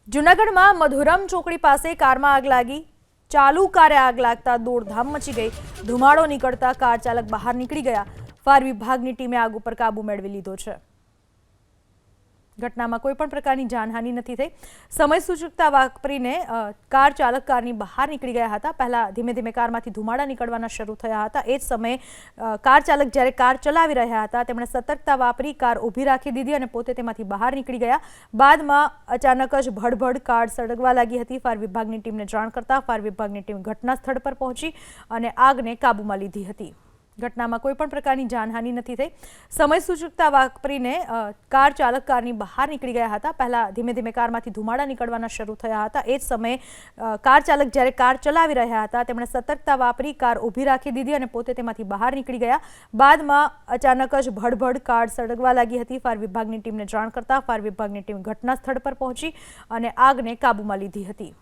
જૂનાગઢમાં મધુરમ ચોકડી પાસે કારમાં આગ લાગી। ચાલુ કારે આગ લાગતા દોડધામ મચી ગઈ। ધુમાડો નીકળતા કાર ચાલક બહાર નીકળી ગયા। ફાયર વિભાગની ટીમે આગ ઉપર કાબુ મેળવી લીધો છે। ઘટનામાં કોઈ પણ પ્રકારની જાનહાનિ નથી થઈ। સમય સૂચકતા વાપરીને કાર ચાલક કારની બહાર નીકળી ગયા હતા। પહેલા ધીમે ધીમે કારમાંથી ધુમાડા નીકળવાના શરૂ થયા હતા। એ જ સમયે કાર ચાલક જ્યારે કાર ચલાવી રહ્યા હતા તેમણે સતર્કતા વાપરી કાર ઊભી રાખી દીધી અને પોતે તેમાંથી બહાર નીકળી ગયા। બાદમાં અચાનક જ ભડભડ કાર સળગવા લાગી હતી। ફાયર વિભાગની ટીમને જાણ કરતા ફાયર વિભાગની ટીમ ઘટના સ્થળ પર પહોંચી અને આગને કાબૂમાં લીધી હતી। ઘટનામાં કોઈ પણ પ્રકારની જાનહાનિ નથી થઈ। સમય સૂચકતા વાપરીને કાર ચાલક કારની બહાર નીકળી ગયા હતા। પહેલા ધીમે ધીમે કારમાંથી ધુમાડા નીકળવાના શરૂ થયા હતા। એ જ સમયે કાર ચાલક જ્યારે કાર ચલાવી રહ્યા હતા તેમણે સતર્કતા વાપરી કાર ઊભી રાખી દીધી અને પોતે તેમાંથી બહાર નીકળી ગયા। બાદમાં અચાનક જ ભડભડ કાર સળગવા લાગી હતી। ફાયર વિભાગની ટીમને જાણ કરતા ફાયર વિભાગની ટીમ ઘટના સ્થળ પર પહોંચી અને આગને કાબૂમાં લીધી હતી।